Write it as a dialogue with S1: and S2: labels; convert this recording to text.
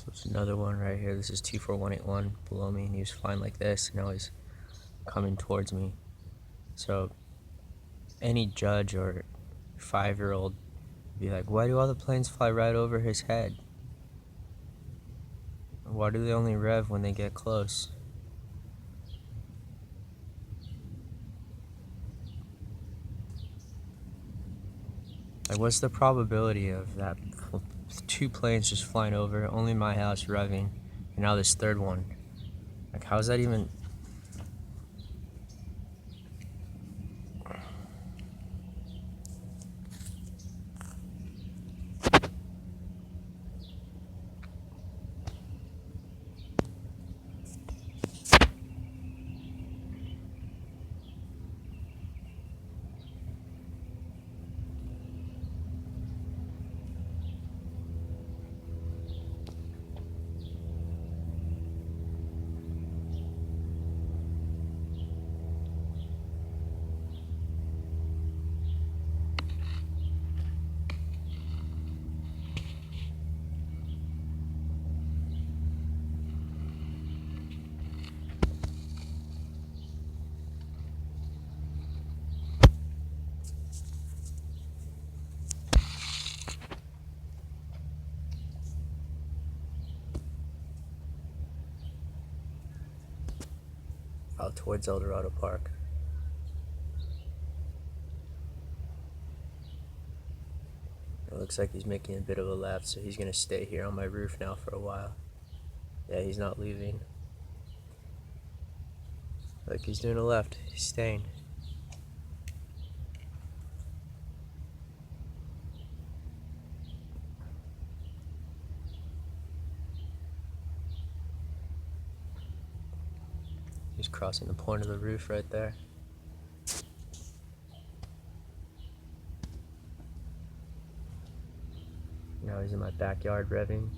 S1: There's another one right here. This is 24181 below me, and he was flying like this, and now he's coming towards me. So any judge or 5-year-old would be like, why do all the planes fly right over his head? Why do they only rev when they get close? Like, what's the probability of that 2 planes just flying over, only my house revving, and now this third one? Like, how's that even? Out towards Eldorado Park. It looks like he's making a bit of a left, so he's gonna stay here on my roof now for a while. Yeah, he's not leaving. Like, he's doing a left. He's staying. He's crossing the point of the roof right there. Now he's in my backyard revving.